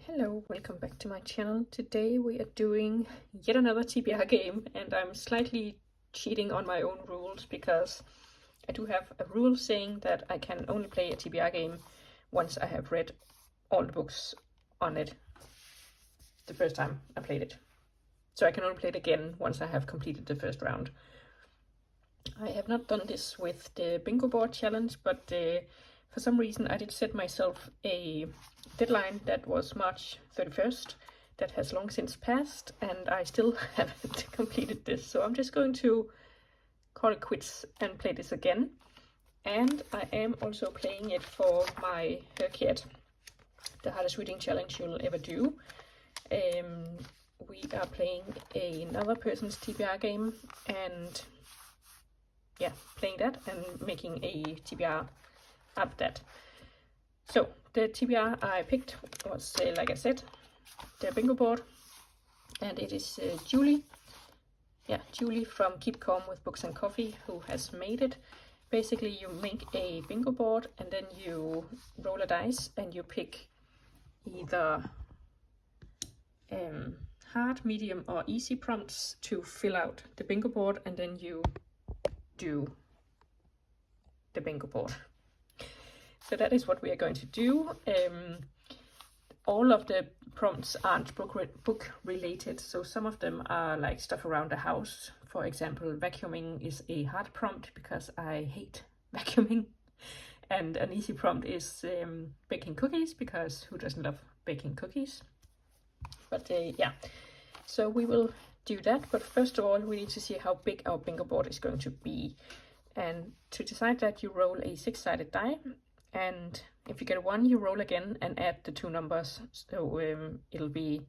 Hello, welcome back to my channel. Today we are doing yet another TBR game, and I'm slightly cheating on my own rules because I do have a rule saying that I can only play a TBR game once I have read all the books on it the first time I played it. So I can only play it again once I have completed the first round. I have not done this with the bingo board challenge, but for some reason I did set myself a deadline that was March 31st. That has long since passed, and I still haven't completed this. So I'm just going to call it quits and play this again. And I am also playing it for my HRCYED, the hardest reading challenge you'll ever do. We are playing another person's TBR game, and yeah, playing that and making a TBR out of that. So the TBR I picked was, like I said, the bingo board, and it is Julie from Keep Calm with Books and Coffee who has made it. Basically, you make a bingo board and then you roll a dice and you pick either hard, medium or easy prompts to fill out the bingo board, and then you do the bingo board. So that is what we are going to do. All of the prompts aren't book related, so some of them are like stuff around the house. For example, vacuuming is a hard prompt because I hate vacuuming, and an easy prompt is baking cookies, because who doesn't love baking cookies? But yeah, so we will do that. But first of all, we need to see how big our bingo board is going to be, and to decide that, you roll a 6-sided die. And if you get a 1, you roll again and add the 2 numbers. So it'll be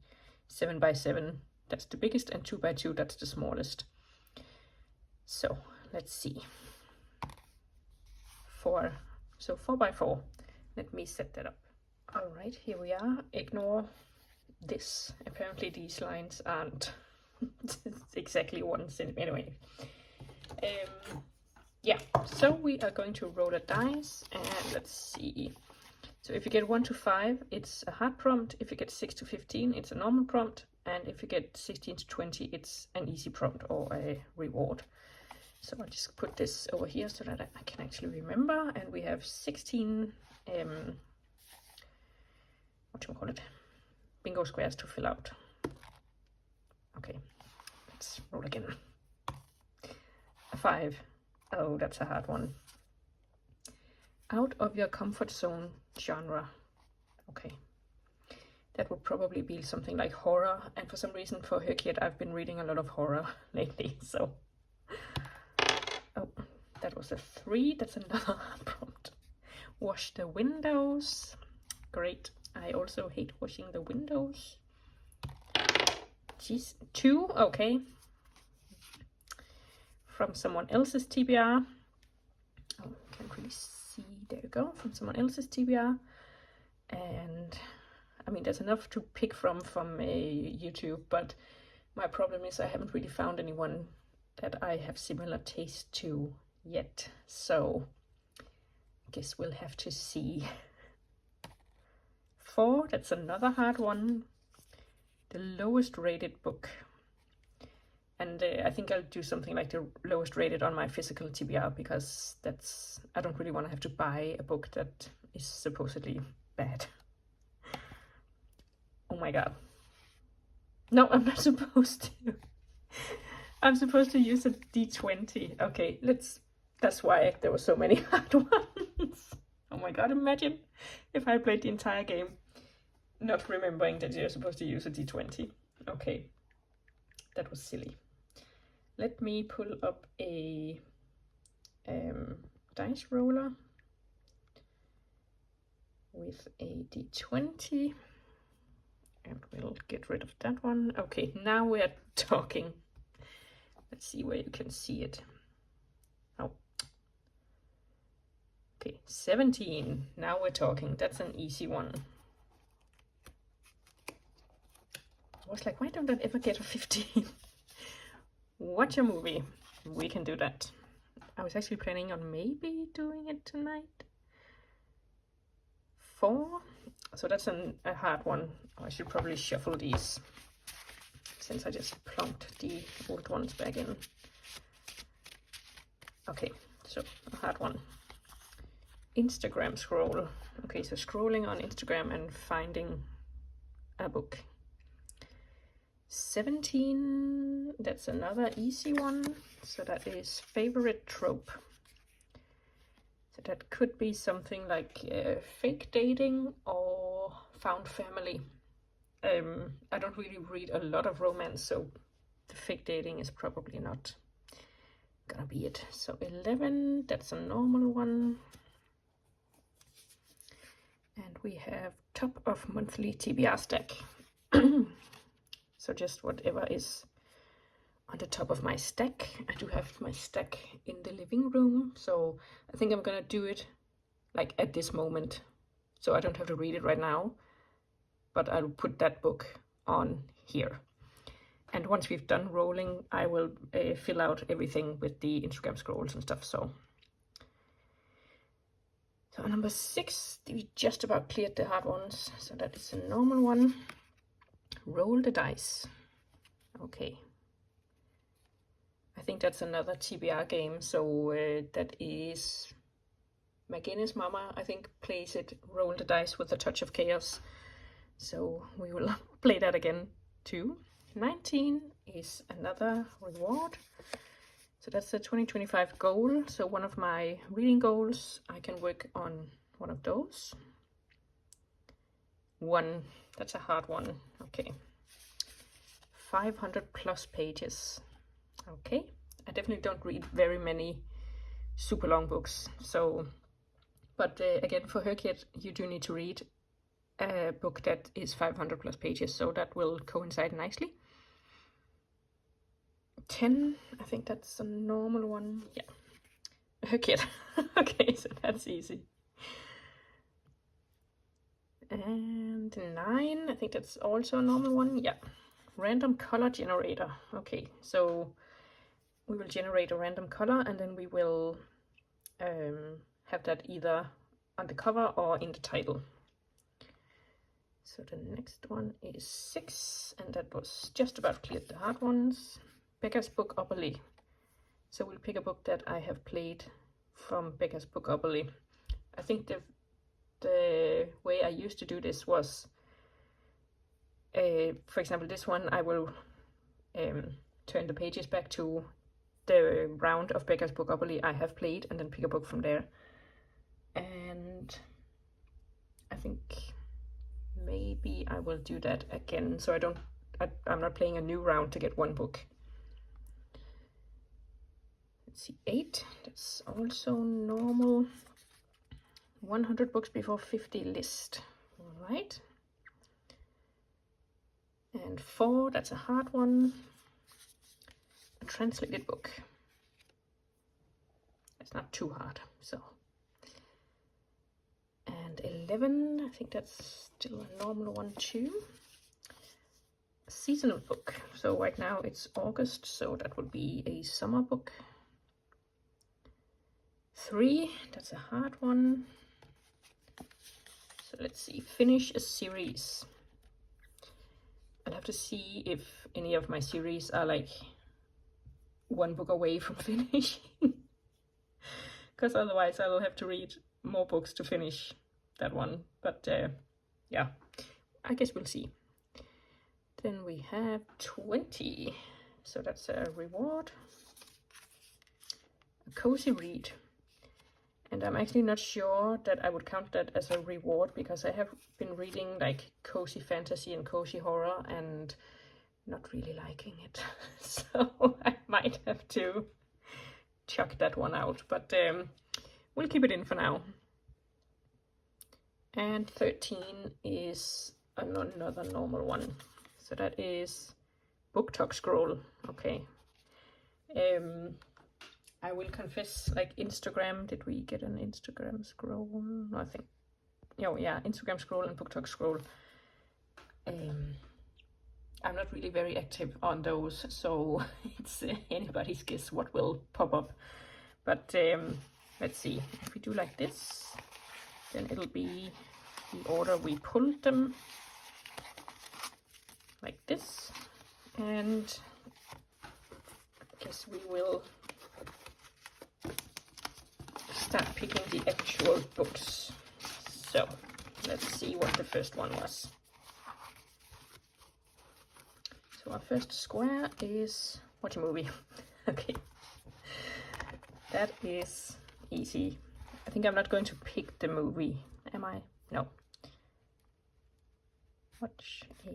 7 by 7, that's the biggest, and 2 by 2, that's the smallest. So let's see. 4 by 4. Let me set that up. All right, here we are. Ignore this. Apparently these lines aren't exactly 1 centimeter. Anyway. Yeah, so we are going to roll a dice, and let's see. So if you get 1 to 5, it's a hard prompt. If you get 6 to 15, it's a normal prompt. And if you get 16 to 20, it's an easy prompt or a reward. So I'll just put this over here so that I can actually remember. And we have 16, bingo squares to fill out. Okay, let's roll again. A 5. Oh, that's a hard one. Out of your comfort zone genre. Okay. That would probably be something like horror. And for some reason, for HRCYED, I've been reading a lot of horror lately. So, oh, that was a 3. That's another prompt. Wash the windows. Great. I also hate washing the windows. Jeez. 2. Okay. From someone else's TBR. Oh, can't really see. There you go. From someone else's TBR. And I mean, there's enough to pick from YouTube, but my problem is I haven't really found anyone that I have similar taste to yet. So I guess we'll have to see. 4, that's another hard one. The lowest rated book. And I think I'll do something like the lowest rated on my physical TBR, because I don't really want to have to buy a book that is supposedly bad. Oh my god. No, I'm not supposed to. I'm supposed to use a D20. Okay, that's why there were so many hard ones. Oh my god, imagine if I played the entire game not remembering that you're supposed to use a D20. Okay, that was silly. Let me pull up a dice roller with a D20, and we'll get rid of that one. Okay, now we're talking. Let's see where you can see it. Oh, okay, 17. Now we're talking. That's an easy one. I was like, why don't I ever get a 15? Watch a movie. We can do that. I was actually planning on maybe doing it tonight. 4. So that's a hard one. I should probably shuffle these since I just plunked the old ones back in. Okay, so a hard one. Instagram scroll. Okay, so scrolling on Instagram and finding a book. 17, that's another easy one. So that is favorite trope. So that could be something like fake dating or found family. I don't really read a lot of romance, so the fake dating is probably not gonna be it. So 11, that's a normal one. And we have top of monthly TBR stack. So just whatever is on the top of my stack. I do have my stack in the living room, so I think I'm gonna do it like at this moment, so I don't have to read it right now, but I'll put that book on here. And once we've done rolling, I will fill out everything with the Instagram scrolls and stuff. So number 6, we just about cleared the hard ones, so that is a normal one. Roll the dice. Okay. I think that's another TBR game, so that is McGinnis Mama, I think, plays it, Roll the Dice with a Touch of Chaos. So we will play that again too. 19 is another reward. So that's the 2025 goal. So one of my reading goals, I can work on one of those. 1, that's a hard one. Okay. 500 plus pages. Okay. I definitely don't read very many super long books. So, but again, for her kid, you do need to read a book that is 500 plus pages. So that will coincide nicely. 10, I think that's a normal one. Yeah, her kid. Okay, so that's easy. And 9, I think that's also a normal one. Yeah, random color generator. Okay, so we will generate a random color and then we will have that either on the cover or in the title. So the next one is 6, and that was just about cleared the hard ones. Becca's Bookopoly. So we'll pick a book that I have played from Becca's Bookopoly. I think the way I used to do this was, for example, this one, I will turn the pages back to the round of Becca's Bookopoly I have played and then pick a book from there. And I think maybe I will do that again, so I'm not playing a new round to get one book. Let's see, 8, that's also normal. 100 books before 50 list. All right. And 4, that's a hard one. A translated book. It's not too hard, so. And 11, I think that's still a normal one too. A seasonal book. So right now it's August, so that would be a summer book. 3, that's a hard one. So let's see, finish a series. I'll have to see if any of my series are like one book away from finishing. Because otherwise I'll have to read more books to finish that one. But yeah, I guess we'll see. Then we have 20. So that's a reward. A cozy read. And I'm actually not sure that I would count that as a reward, because I have been reading like cozy fantasy and cozy horror and not really liking it. So I might have to chuck that one out, but we'll keep it in for now. And 13 is another normal one. So that is Book Talk Scroll. Okay. I will confess, like Instagram, did we get an Instagram scroll? No, I think, oh yeah, Instagram scroll and Book Talk Scroll. I'm not really very active on those, so it's anybody's guess what will pop up. But let's see, if we do like this, then it'll be the order we pulled them, like this, and I guess we will start picking the actual books. So let's see what the first one was. So our first square is watch a movie. Okay, that is easy. I think I'm not going to pick the movie, am I? No. Watch a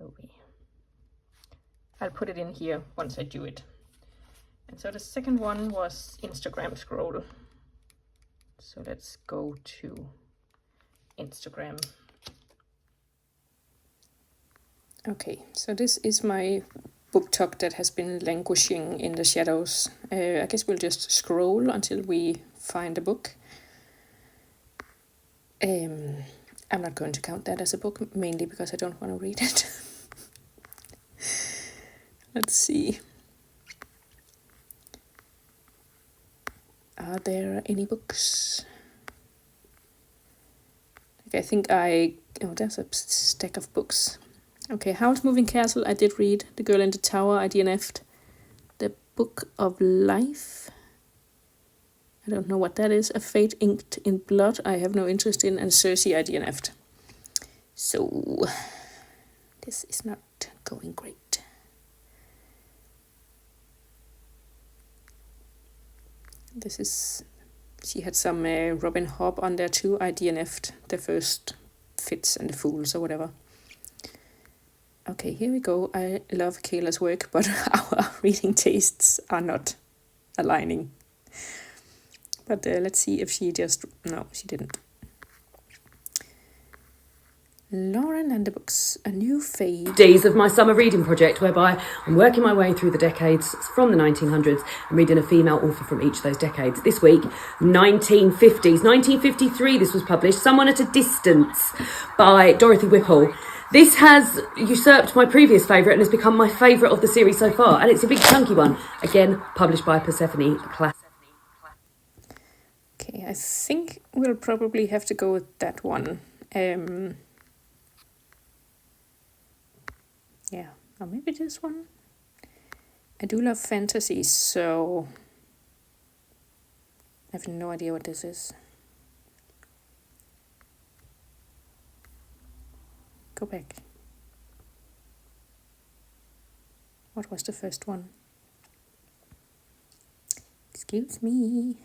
movie. I'll put it in here once I do it. And so the second one was Instagram scroll. So let's go to Instagram. Okay, so this is my BookTok that has been languishing in the shadows. I guess we'll just scroll until we find a book. I'm not going to count that as a book, mainly because I don't want to read it. Let's see. Are there any books? I think oh, there's a stack of books. Okay, Howl's Moving Castle, I did read. The Girl in the Tower, I DNF'd. The Book of Life, I don't know what that is. A Fate Inked in Blood, I have no interest in. And HRCYED, I DNF'd. So, this is not going great. This is... She had some Robin Hobb on there too. I DNF'd the first Fits and the Fools or whatever. Okay, here we go. I love Kayla's work, but our reading tastes are not aligning. But let's see if she just... No, she didn't. Lauren and the Books, A New Fade. Days of my summer reading project, whereby I'm working my way through the decades from the 1900s and reading a female author from each of those decades. This week, 1950s. 1953, this was published, Someone at a Distance by Dorothy Whipple. This has usurped my previous favourite and has become my favourite of the series so far. And it's a big chunky one. Again, published by Persephone. Okay, I think we'll probably have to go with that one. Yeah, or maybe this one. I do love fantasy, so I have no idea what this is. Go back. What was the first one? Excuse me.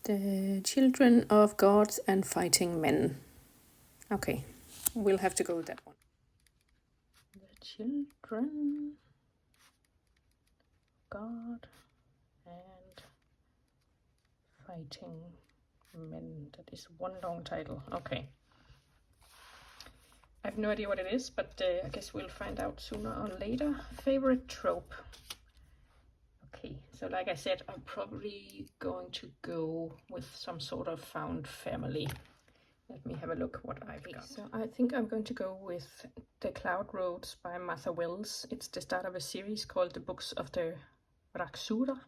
The Children of Gods and Fighting Men. Okay, we'll have to go with that one. The Children of God and Fighting Men. That is one long title. Okay. I have no idea what it is, but I guess we'll find out sooner or later. Favorite trope. Okay, so like I said, I'm probably going to go with some sort of found family. Let me have a look what I've got. So I think I'm going to go with The Cloud Roads by Martha Wells. It's the start of a series called The Books of the Raksura.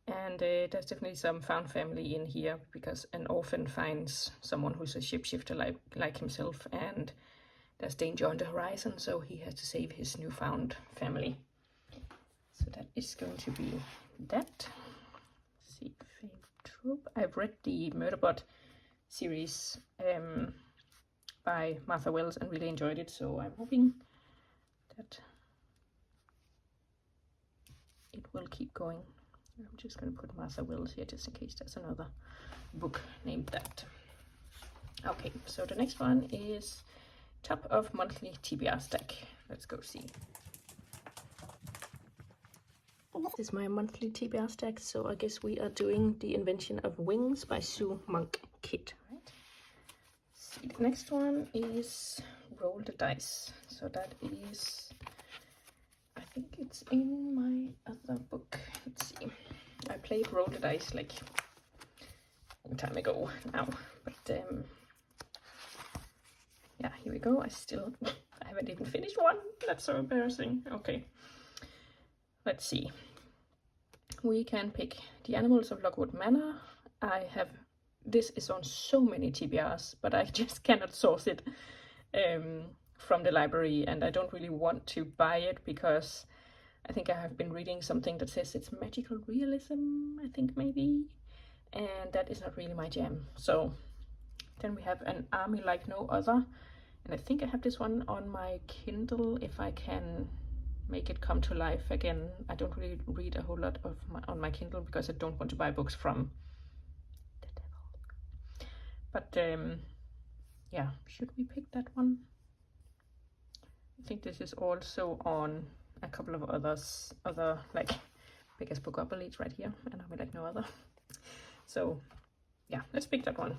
And there's definitely some found family in here because an orphan finds someone who's a shapeshifter like himself, and there's danger on the horizon, so he has to save his newfound family. So that is going to be that. Let's see, favorite trope. I've read the Murderbot series by Martha Wells and really enjoyed it, so I'm hoping that it will keep going. I'm just going to put Martha Wells here just in case there's another book named that. Okay, so the next one is top of monthly TBR stack. Let's go see. This is my monthly TBR stack, so I guess we are doing The Invention of Wings by Sue Monk Kidd. Right. See, the next one is Roll the Dice. So that is, I think it's in my other book. Let's see. I played Roll the Dice like a long time ago now, but yeah, here we go. I haven't even finished one. That's so embarrassing. Okay. Let's see. we can pick The Animals of Lockwood Manor. This is on so many TBRs, but I just cannot source it from the library, and I don't really want to buy it because I think I have been reading something that says it's magical realism, I think maybe, and that is not really my jam. So then we have An Army Like No Other, and I think I have this one on my Kindle if I can make it come to life again. I don't really read a whole lot on my Kindle because I don't want to buy books from the devil. But yeah, should we pick that one? I think this is also on a couple of other like biggest book up elites right here, and I would like no other. So yeah, let's pick that one.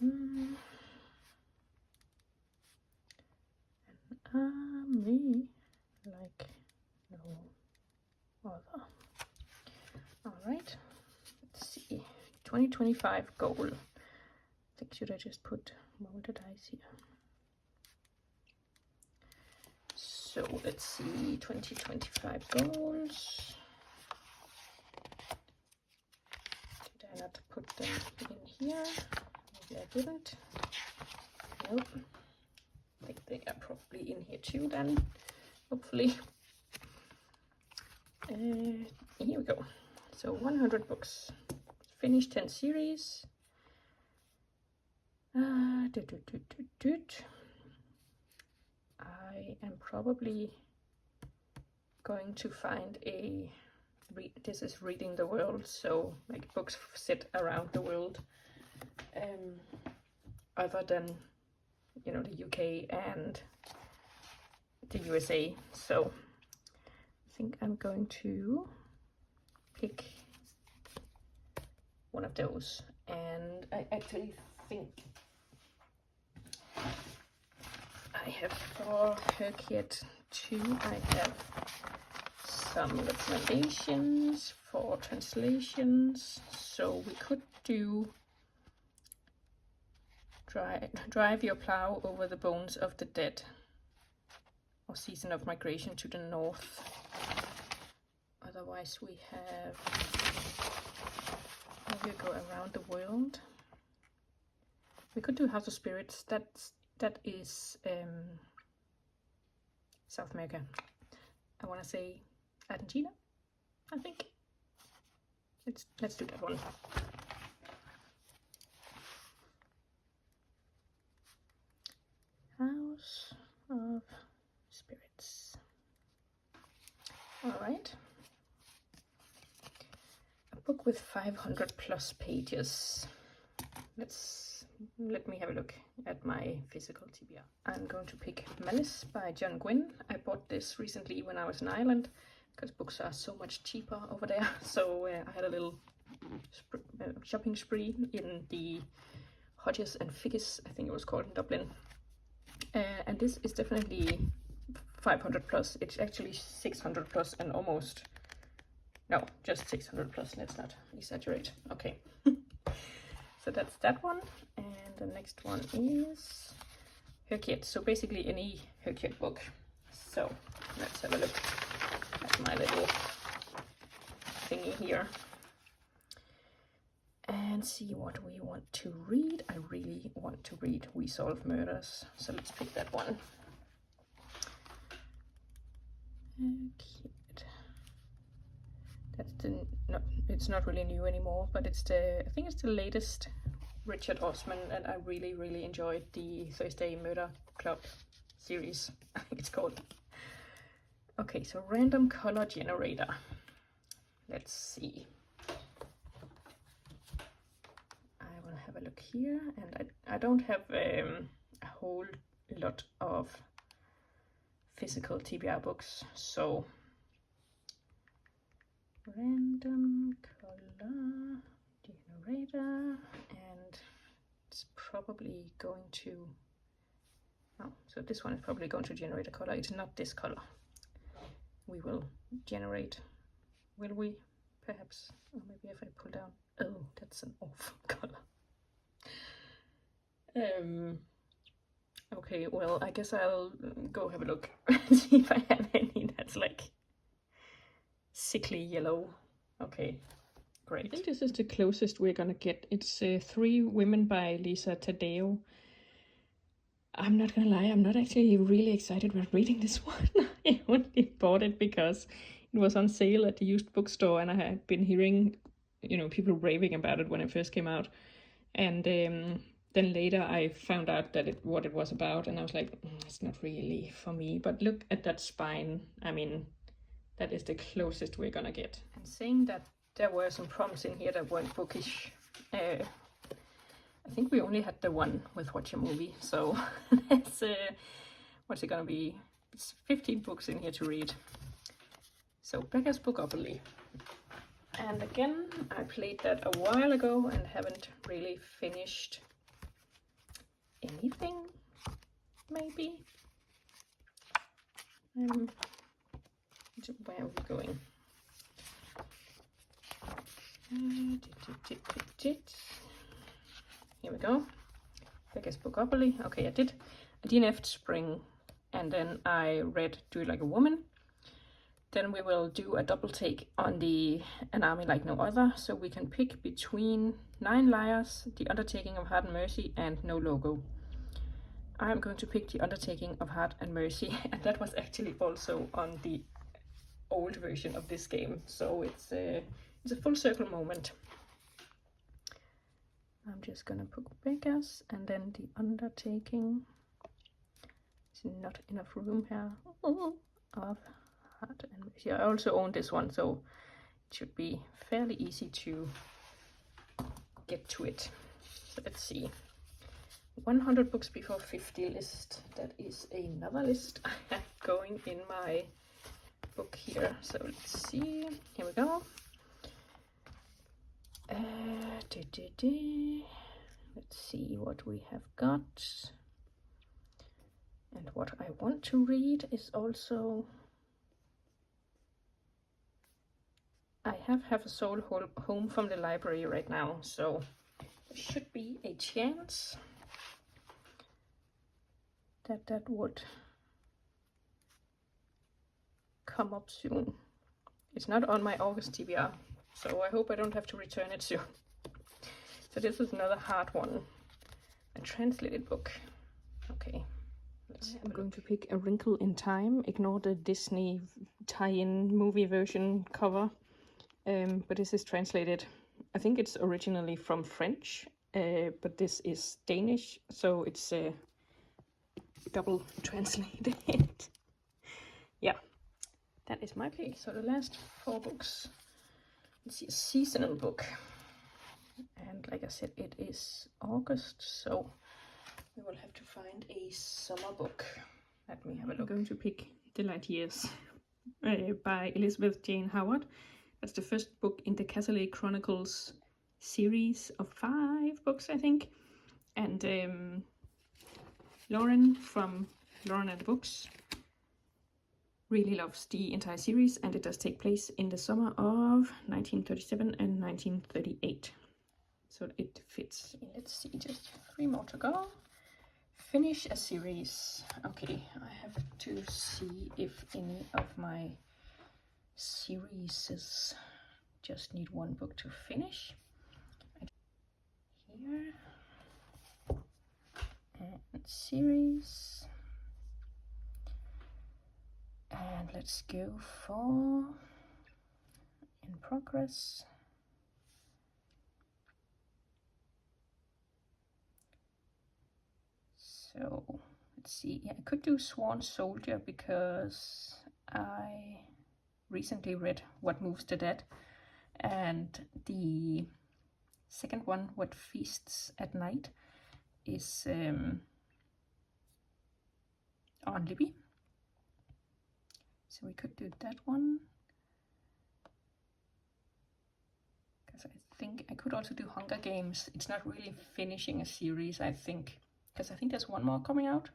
An army like no other. All right, let's see. 2025 goal. I think should I just put roll the dice here? So let's see, 2025 goals. Did I not put them in here? Maybe I didn't. Nope. I think they are probably in here too then, hopefully. Here we go. So 100 books. Finish 10 series. I am probably going to find this is reading the world, so like books sit around the world, other than, you know, the UK and the USA. So I think I'm going to pick one of those, and I actually think I have for HRCYED 2, I have some recommendations for translations. So we could do Drive Your Plow Over the Bones of the Dead, or Season of Migration to the North. Otherwise we have Maybe Go Around the World. We could do House of Spirits. That is South America. I want to say Argentina, I think. Let's do that one. House of Spirits. All right. A book with 500 plus pages. Let me have a look at my physical TBR. I'm going to pick Malice by John Gwynne. I bought this recently when I was in Ireland because books are so much cheaper over there. So I had a little shopping spree in the Hodges and Figgis, I think it was called, in Dublin. And this is definitely 500 plus. It's actually 600 plus and almost, no, just 600 plus. Let's not exaggerate. Okay. So that's that one, and the next one is HRCYED. So basically any HRCYED book. So let's have a look at my little thingy here and see what we want to read. I really want to read We Solve Murders, so let's pick that one. HRCYED. That's no, it's not really new anymore, but I think it's the latest Richard Osman, and I really enjoyed the Thursday Murder Club series, I think it's called. Okay, so random color generator. Let's see. I will have a look here, and I don't have a whole lot of physical TBR books, so random color generator, and it's probably going to, oh, so this one is probably going to generate a color. It's not this color. We will generate, will we? Perhaps, or maybe if I pull down, oh, that's an awful color. Okay, well, I guess I'll go have a look and see if I have any It's like sickly yellow. Okay, great. I think this is the closest we're gonna get. It's 3 Women by Lisa Taddeo. I'm not gonna lie, I'm not actually really excited about reading this one. I only bought it because it was on sale at the used bookstore, and I had been hearing, you know, people raving about it when it first came out. And then later I found out that what it was about, and I was like, it's not really for me. But look at that spine. I mean, that is the closest we're gonna get. And saying that there were some prompts in here that weren't bookish, I think we only had the one with watch a movie, so that's what's it gonna be? It's 15 books in here to read. So Becca's Bookopoly. And again, I played that a while ago and haven't really finished anything, maybe. Where are we going? Here we go. Becca's Bookopoly. Okay, I DNF'd Spring, and then I read Do It Like a Woman. Then we will do a double take on An Army Like No Other, so we can pick between 9 Liars, The Undertaking of Heart and Mercy, and No Logo. I'm going to pick The Undertaking of Heart and Mercy, and that was actually also on the old version of this game, so it's a full circle moment. I'm just gonna put Becca's, and then The Undertaking. There's not enough room here. Of Heart and Mercy. I also own this one, so it should be fairly easy to get to it. So let's see. 100 books before 50 list. That is another list I have going in my book here. So let's see. Here we go. Let's see what we have got. And what I want to read is also... I have a soul home from the library right now, so there should be a chance that would come up soon. It's not on my August TBR, so I hope I don't have to return it soon. So this is another hard one, a translated book. Okay, I'm going to pick A Wrinkle in Time. Ignore the Disney tie-in movie version cover. But this is translated, I think it's originally from French, but this is Danish, so it's double translated. Yeah, that is my pick. So the last 4 books. Let's see, a seasonal book. And like I said, it is August, so we will have to find a summer book. Let me have a look. I'm going to pick The Light Years by Elizabeth Jane Howard. That's the first book in the Casterly Chronicles series of 5 books, I think. And Lauren from Lauren and the Books really loves the entire series, and it does take place in the summer of 1937 and 1938. So it fits. Let's see, just 3 more to go. Finish a series. Okay, I have to see if any of my series just need 1 book to finish. Here, and series, and let's go for in progress. So let's see. Yeah, I could do Sworn Soldier because I recently read What Moves the Dead, and the second one, What Feasts at Night, is on Libby, so we could do that one, because I think I could also do Hunger Games. It's not really finishing a series, I think, because I think there's 1 more coming out,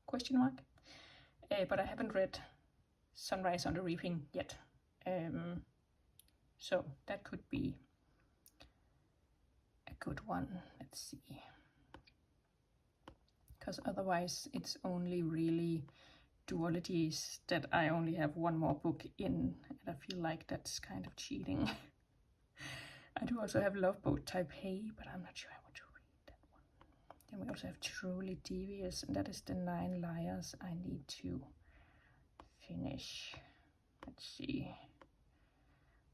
question mark, but I haven't read Sunrise on the Reaping yet, so that could be a good one. Let's see, because otherwise it's only really duologies that I only have one more book in, and I feel like that's kind of cheating. I do also have Love Boat Type A, but I'm not sure I want to read that one. Then we also have Truly Devious, and that is the 9 Liars I need to finish. Let's see.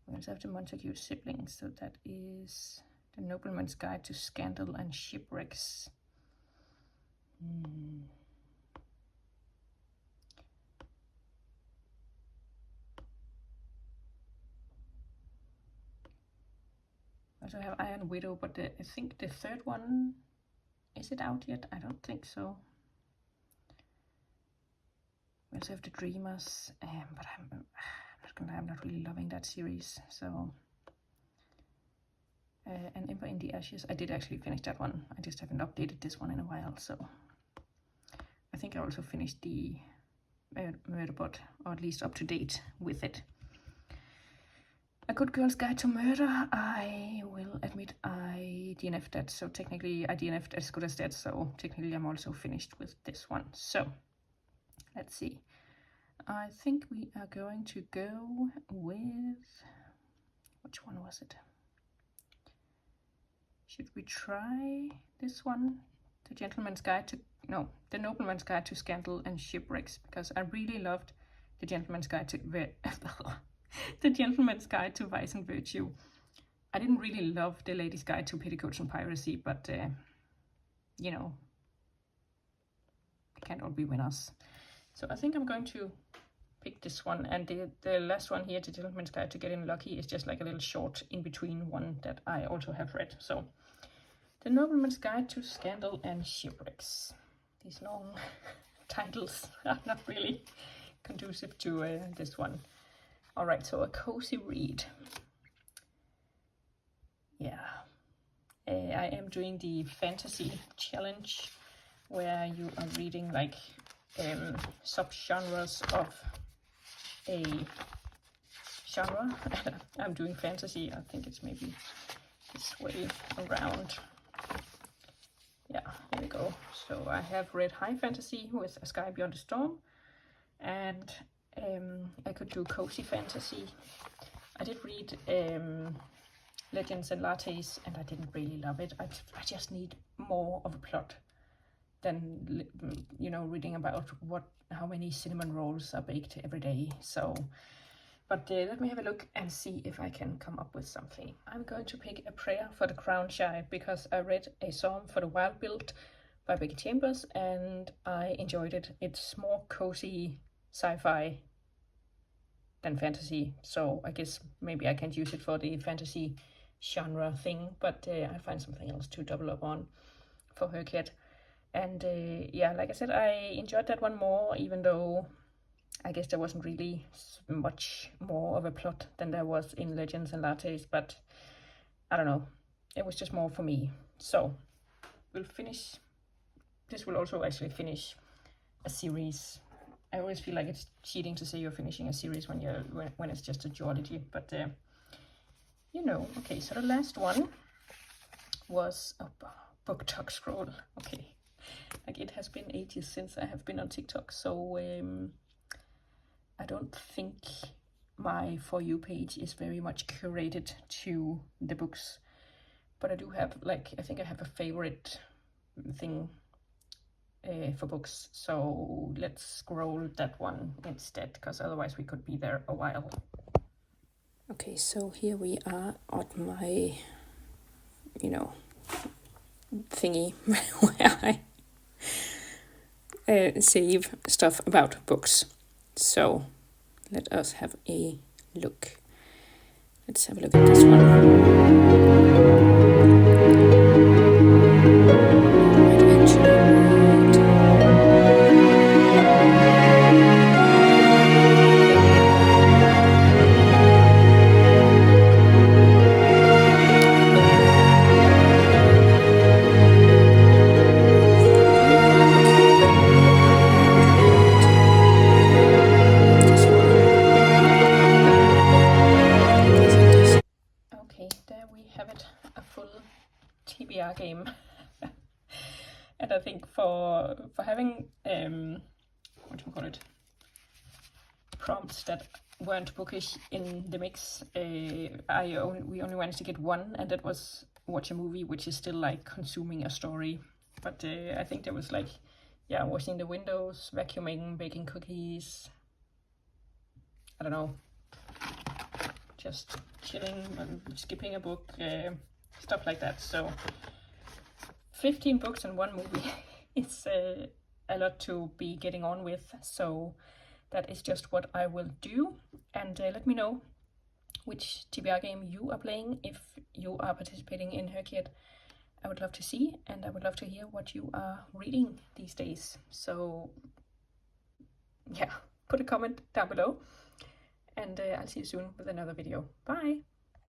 We also have the Montague Siblings, so that is The Nobleman's Guide to Scandal and Shipwrecks. I also have Iron Widow, but I think the third one, is it out yet? I don't think so. We also have The Dreamers, but I'm not really loving that series. So, and Ember in the Ashes, I did actually finish that one. I just haven't updated this one in a while. So, I think I also finished the Murderbot, or at least up to date with it. A Good Girl's Guide to Murder, I will admit I DNF'd that, so technically I DNF'd As Good As Dead, so technically I'm also finished with this one. So, let's see. I think we are going to go with, which one was it? Should we try this one? The Nobleman's Guide to Scandal and Shipwrecks, because I really loved The Gentleman's Guide to The Gentleman's Guide to Vice and Virtue. I didn't really love The Lady's Guide to Petticoats and Piracy, but you know, we can't all be winners. So I think I'm going to pick this one, and the last one here, The Gentleman's Guide to Getting Lucky, is just like a little short in between one that I also have read. So The Nobleman's Guide to Scandal and Shipwrecks. These long titles are not really conducive to this one. All right, so a cozy read. Yeah, I am doing the fantasy challenge, where you are reading like subgenres of a genre. I'm doing fantasy. I think it's maybe this way around. Yeah, here we go. So I have read high fantasy with A Sky Beyond the Storm, and I could do cozy fantasy. I did read Legends and Lattes, and I didn't really love it. I just need more of a plot than, you know, reading about how many cinnamon rolls are baked every day. So, but let me have a look and see if I can come up with something. I'm going to pick A Prayer for the Crown Shy, because I read A Psalm for the Wild Build by Becky Chambers, and I enjoyed it. It's more cozy sci-fi than fantasy, so I guess maybe I can't use it for the fantasy genre thing, but I'll find something else to double up on for her cat. And yeah, like I said, I enjoyed that one more, even though I guess there wasn't really much more of a plot than there was in Legends and Lattes, but I don't know, it was just more for me. So we'll finish, this will also actually finish a series. I always feel like it's cheating to say you're finishing a series when it's just a duology, but you know. Okay, so the last one was a book talk scroll. Okay, like it has been ages since I have been on TikTok, so I don't think my For You page is very much curated to the books, but I do have, like, I think I have a favorite thing for books, so let's scroll that one instead, because otherwise we could be there a while. Okay, so here we are at my, you know, thingy where I save stuff about books. So let us have a look. Let's have a look at this one. TBR game. And I think for having what do you call it, prompts that weren't bookish in the mix. We only managed to get one, and that was watch a movie, which is still like consuming a story. But I think there was like, yeah, washing the windows, vacuuming, baking cookies, I don't know, just chilling and skipping a book, stuff like that. So 15 books and one movie. It's a lot to be getting on with, so that is just what I will do. And let me know which TBR game you are playing if you are participating in HRCYED. I would love to see, and I would love to hear what you are reading these days. So yeah, put a comment down below, and I'll see you soon with another video. Bye!